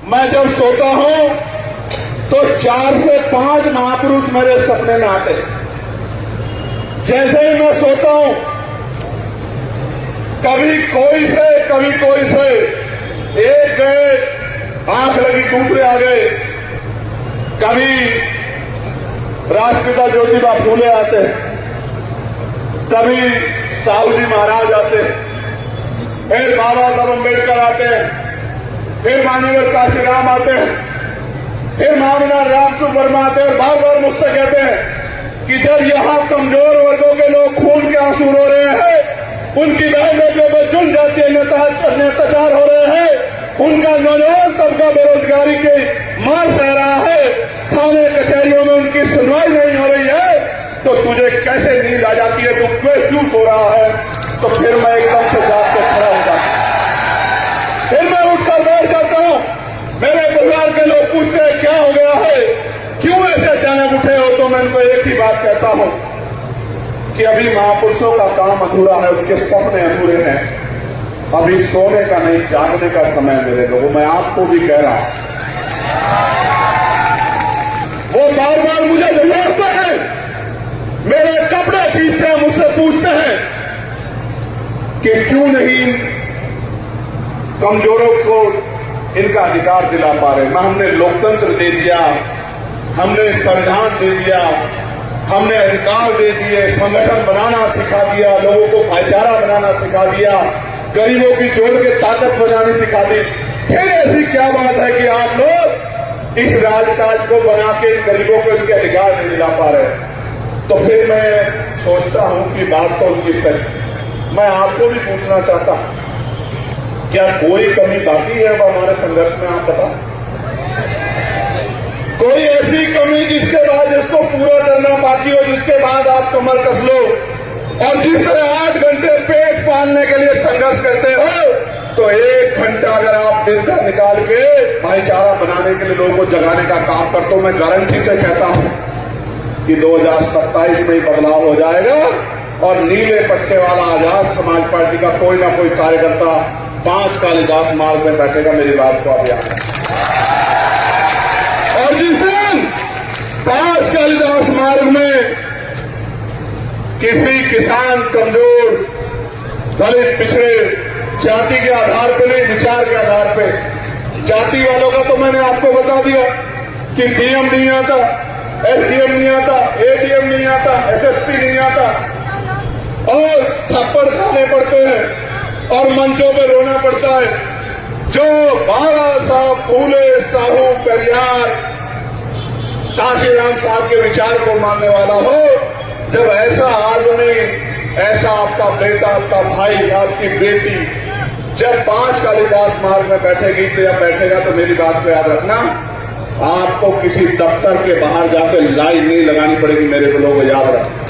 मैं जब सोता हूं तो 4 से 5 महापुरुष मेरे सपने में आते हैं। जैसे ही मैं सोता हूं कभी कोई से एक गए, आंख लगी दूसरे आ गए। कभी राष्ट्रपिता ज्योतिबा फूले आते हैं, कभी साहू जी महाराज आते हैं, फिर बाबा साहब अम्बेडकर आते हैं, फिर माननीय काशीराम आते हैं, फिर माननीय रामसुब्रमण्यम वर्मा आते हैं और बार बार मुझसे कहते हैं कि जब यहां कमजोर वर्गों के लोग खून के आंसू रो रहे हैं, उनकी बहन बेटियों पर जुल्म जातीय अत्याचार हो रहे हैं, उनका नौजवान तबका बेरोजगारी के मार सह रहा है, थाने कचहरियों में उनकी सुनवाई नहीं हो रही है, तो तुझे कैसे नींद आ जाती है? तू क्यों सो रहा है? तो फिर मैं एकदम से जाग के खड़ा हो जाता हूं, फिर मैं उठकर बैठ जाता हूं। मेरे परिवार के लोग पूछते हैं क्या हो गया है, क्यों ऐसे अचानक उठे हो? तो मैं उनको एक ही बात कहता हूं कि अभी महापुरुषों का काम अधूरा है, उनके सपने अधूरे हैं। अभी सोने का नहीं, जागने का समय मेरे लोगों। मैं आपको भी कह रहा हूं, वो बार बार मुझे लौटते हैं, मेरे कपड़े खींचते हैं, मुझसे पूछते हैं कि क्यों नहीं कमजोरों को इनका अधिकार दिला पा रहे। मैं हमने लोकतंत्र दे दिया, हमने संविधान दे दिया, हमने अधिकार दे दिए, संगठन बनाना सिखा दिया, लोगों को भाईचारा बनाना सिखा दिया, गरीबों की जोड़ के ताकत बनानी सिखा दी। फिर ऐसी क्या बात है कि आप लोग इस राजकाज को बना के गरीबों को इनके अधिकार नहीं दिला पा रहे? तो फिर मैं सोचता हूं कि बात तो उनकी सही। मैं आपको भी पूछना चाहता हूं, क्या कोई कमी बाकी है अब हमारे संघर्ष में? आप बता, कोई ऐसी कमी जिसके बाद जिसको पूरा करना बाकी हो, जिसके बाद आप कमर कस लो और जिस तरह 8 घंटे पेट पालने के लिए संघर्ष करते हो, तो 1 घंटा अगर आप दिन का निकाल के भाईचारा बनाने के लिए लोगों को जगाने का काम करते हो, मैं गारंटी से कहता हूं कि 2027 में ही बदलाव हो जाएगा और नीले पट्टे वाला आजाद समाज पार्टी का कोई ना कोई कार्यकर्ता 5 कालिदास मार्ग में बैठेगा। मेरी बात को आप याद रखें। और जिस दिन 5 कालिदास मार्ग में किसी किसान, कमजोर, दलित, पिछड़े, जाति के आधार पर नहीं, विचार के आधार पे, जाति वालों का तो मैंने आपको बता दिया कि डीएम नहीं आता, एसडीएम नहीं आता, एडीएम नहीं आता, एसएसपी नहीं आता, और थप्पड़ खाने पड़ते हैं और मंचों पे रोना पड़ता है। जो बाबा साहब फूले, साहू, पेरियार, काशीराम साहब के विचार को मानने वाला हो, जब ऐसा आदमी, ऐसा आपका बेटा, आपका भाई, आपकी बेटी जब 5 कालिदास मार्ग में बैठेगी तो या बैठेगा, तो मेरी बात को याद रखना, आपको किसी दफ्तर के बाहर जाकर लाइन नहीं लगानी पड़ेगी। मेरे को लोग याद रखना,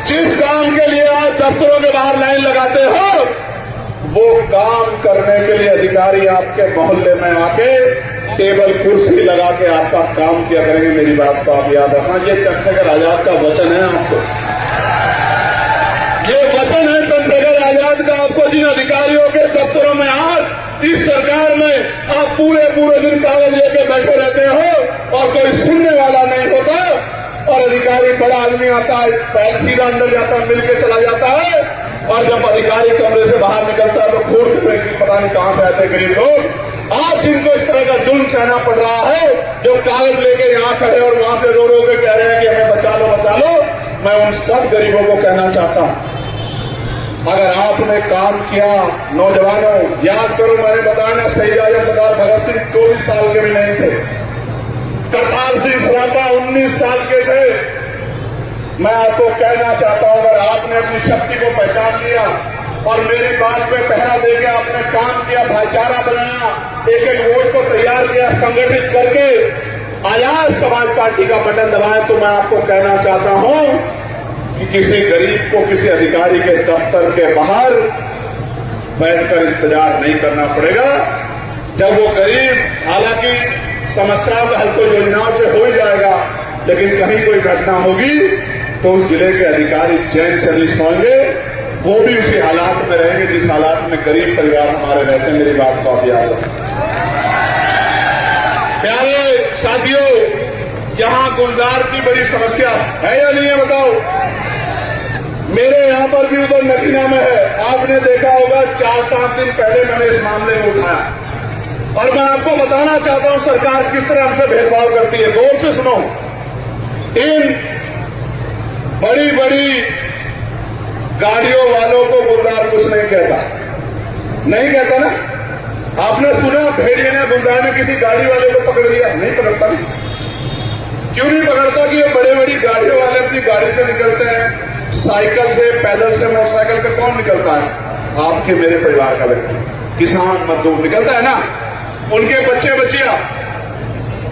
जिस काम के लिए आप दफ्तरों के बाहर लाइन लगाते हो, वो काम करने के लिए अधिकारी आपके मोहल्ले में आके टेबल कुर्सी लगा के आपका काम किया करेंगे। मेरी बात को आप याद रखना। ये चंद्रशेखर आजाद का वचन है आपको, ये वचन है चंद्रशेखर आजाद का आपको। जिन अधिकारियों के दफ्तरों में आज इस सरकार में आप पूरे दिन कागज लेके बैठे रहते हो और कोई सुनने वाला नहीं होता, और अधिकारी बड़ा आदमी आता है, पैर सीधा अंदर जाता है, मिल के चला जाता है, और जब अधिकारी कमरे से बाहर निकलता है तो घूरते हुए कि पता नहीं कहां से आते गरीब लोग। आज जिनको इस तरह का जुल्म सहना पड़ रहा है, जो कागज लेके यहां खड़े और वहां से रो रो के कह रहे हैं कि हमें बचा लो बचा लो, मैं उन सब गरीबों को कहना चाहता हूं, अगर आपने काम किया, नौजवानों याद करो, मैंने बताया ना, शहीद आजम सरदार भगत सिंह 24 साल के भी नहीं थे, करतार सिंह सराभा 19 साल के थे। मैं आपको कहना चाहता हूं, अगर आपने अपनी शक्ति को पहचान लिया और मेरी बात पे पहरा देके आपने काम किया, भाईचारा बनाया, एक एक वोट को तैयार किया, संगठित करके आजाद समाज पार्टी का बटन दबाया, तो मैं आपको कहना चाहता हूं कि किसी गरीब को किसी अधिकारी के दफ्तर के बाहर बैठकर इंतजार नहीं करना पड़ेगा। जब वो गरीब, हालांकि समस्याओं का हल तो योजनाओं से हो ही जाएगा, लेकिन कहीं कोई घटना होगी तो उस जिले के अधिकारी चैन से नहीं सोएंगे, वो भी उसी हालात में रहेंगे जिस हालात में गरीब परिवार हमारे रहते हैं। मेरी बात को आप याद रखें। प्यारे साथियों, यहां गुलजार की बड़ी समस्या है या नहीं है बताओ? मेरे यहां पर भी उधर नगीना में है। आपने देखा होगा 4-5 दिन पहले मैंने इस मामले को उठाया और मैं आपको बताना चाहता हूं सरकार किस तरह हमसे भेदभाव करती है। गौर से सुनो, इन बड़ी बड़ी गाड़ियों वालों को गुलजार कुछ नहीं कहता, नहीं कहता ना। आपने सुना भेड़िए ने गुलजार ने किसी गाड़ी वाले को पकड़ लिया? नहीं पकड़ता ना। क्यों नहीं पकड़ता? कि ये बड़े बड़ी गाड़ियों वाले अपनी गाड़ी से निकलते हैं, साइकिल से, पैदल से, मोटरसाइकिल पे कौन निकलता है? आपके मेरे परिवार का व्यक्ति, किसान मजदूर निकलता है ना, उनके बच्चे बच्चियां।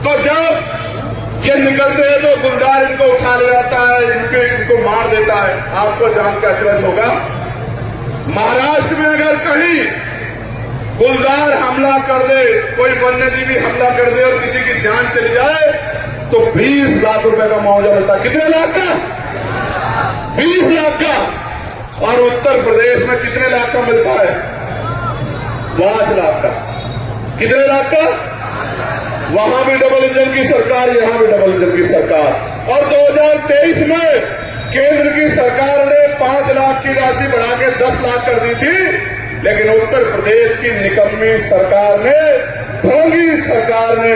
तो जब ये निकलते हैं तो गुलजार इनको उठा ले जाता है, इनको मार देता है। आपको जान का अचरज होगा, महाराष्ट्र में अगर कहीं गुलजार हमला कर दे, कोई वन्यजीवी हमला कर दे और किसी की जान चली जाए तो 20 लाख रुपए का मुआवजा मिलता है। कितने लाख का? 20 लाख का। और उत्तर प्रदेश में कितने लाख का मिलता है? 5 लाख का। कितने लाख का? वहां भी डबल इंजन की सरकार, यहां भी डबल इंजन की सरकार। और 2023 में केंद्र की सरकार ने 5 लाख की राशि बढ़ा के 10 लाख कर दी थी, लेकिन उत्तर प्रदेश की निकम्मी सरकार ने, ढोंगी सरकार ने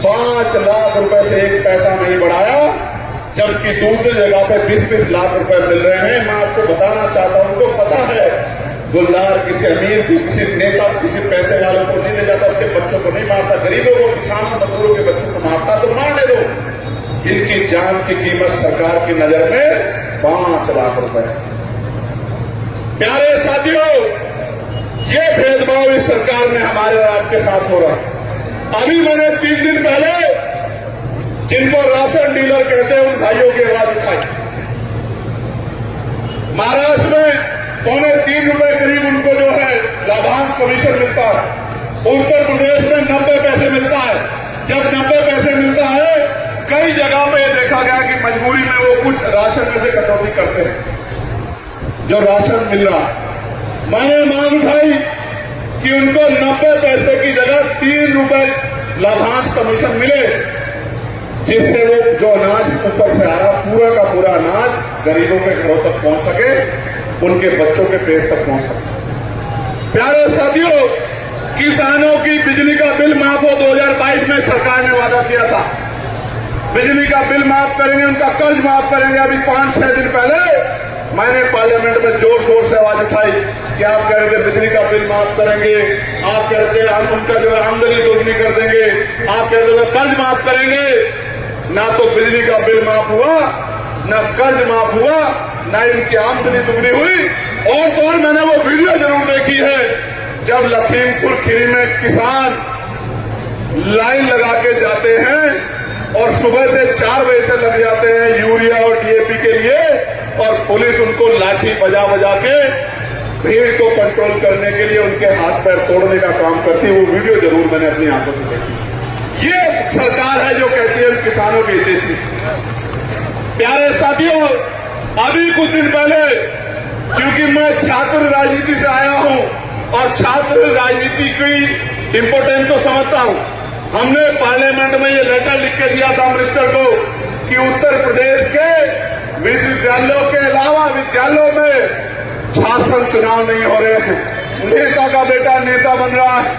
5 लाख रुपए से एक पैसा नहीं बढ़ाया, जबकि दूसरी जगह पे 20-20 लाख रुपए मिल रहे हैं। मैं आपको बताना चाहता हूं, उनको पता है गुलजार किसी अमीर को, किसी नेता, किसी पैसे वालों को नहीं ले जाता, उसके बच्चों को नहीं मारता, गरीबों को, किसानों मजदूरों के बच्चों को मारता, तो मारने दो। इनकी जान की कीमत सरकार की नजर में 5 लाख रुपए। प्यारे साथियों, ये भेदभाव इस सरकार में हमारे और आपके साथ हो रहा है। अभी मैंने 3 दिन पहले जिनको राशन डीलर कहते हैं उन भाइयों की आवाज उठाई। महाराष्ट्र में 2.25 रुपए करीब उनको जो है लाभांश कमीशन मिलता है। उत्तर प्रदेश में 90 पैसे मिलता है। जब 90 पैसे मिलता है, कई जगह पे देखा गया कि मजबूरी में वो कुछ राशन में से कटौती करते हैं जो राशन मिल रहा है। मैंने मांग उठाई कि उनको 90 पैसे की जगह 3 रुपए लाभांश कमीशन मिले, जिससे वो जो अनाज ऊपर से आ रहा पूरा का पूरा अनाज गरीबों के घरों तक पहुंच सके, उनके बच्चों के पेट तक पहुंच सके। प्यारे साथियों, किसानों की बिजली का बिल माफ हो 2022 में सरकार ने वादा किया था, बिजली का बिल माफ करेंगे, उनका कर्ज माफ करेंगे। अभी 5-6 दिन पहले मैंने पार्लियामेंट में जोर शोर से आवाज उठाई कि आप कह रहे थे बिजली का बिल माफ करेंगे, आप कह रहे थे हम उनका जो आमदनी दोगुनी कर देंगे, आप कह रहे थे कर्ज माफ करेंगे। ना तो बिजली का बिल माफ हुआ, ना कर्ज माफ हुआ, ना इनकी आमदनी दुगनी हुई। और तो और मैंने वो वीडियो जरूर देखी है जब लखीमपुर खीरी में किसान लाइन लगा के जाते हैं और सुबह से 4 बजे से लग जाते हैं यूरिया और डीएपी के लिए, और पुलिस उनको लाठी बजा बजा के भीड़ को कंट्रोल करने के लिए उनके हाथ पैर तोड़ने का काम करती है। वो वीडियो जरूर मैंने अपनी आंखों से देखी। ये सरकार है जो कहती है किसानों के हितैषी। प्यारे साथियों, अभी कुछ दिन पहले, क्योंकि मैं छात्र राजनीति से आया हूं और छात्र राजनीति की इंपोर्टेंस को समझता हूं, हमने पार्लियामेंट में ये लेटर लिख के दिया था मिनिस्टर को कि उत्तर प्रदेश के विश्वविद्यालयों के अलावा विद्यालयों में शासन चुनाव नहीं हो रहे हैं। नेता का बेटा नेता बन रहा है,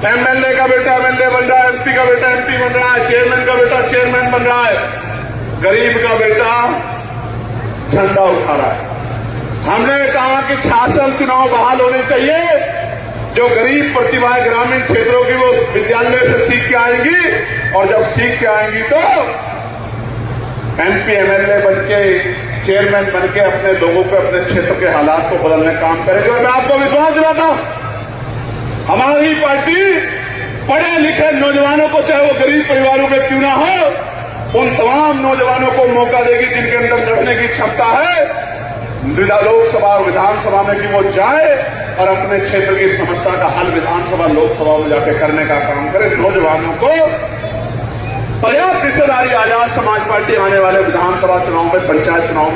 एमएलए का बेटा एमएलए बन रहा है, एमपी का बेटा एमपी बन रहा है, चेयरमैन का बेटा चेयरमैन बन रहा है, गरीब का बेटा झंडा उठा रहा है। हमने कहा कि शासन चुनाव बहाल होने चाहिए, जो गरीब प्रतिभाएं ग्रामीण क्षेत्रों की वो विद्यालय से सीख के आएंगी, और जब सीख के आएंगी तो एमपी एमएलए बन के चेयरमैन बन के अपने लोगों को, अपने क्षेत्र के हालात को बदलने का काम करेंगे। और मैं आपको विश्वास दिलाता हूं, हमारी पार्टी पढ़े लिखे नौजवानों को, चाहे वो गरीब परिवारों के क्यों ना हो, उन तमाम नौजवानों को मौका देगी जिनके अंदर लड़ने की क्षमता है लोकसभा और विधानसभा में, कि वो जाए और अपने क्षेत्र की समस्या का हल विधानसभा लोकसभा में जाकर करने का काम करे। नौजवानों को पर्याप्त हिस्सेदारी आजाद समाज पार्टी आने वाले विधानसभा चुनाव में, पंचायत चुनाव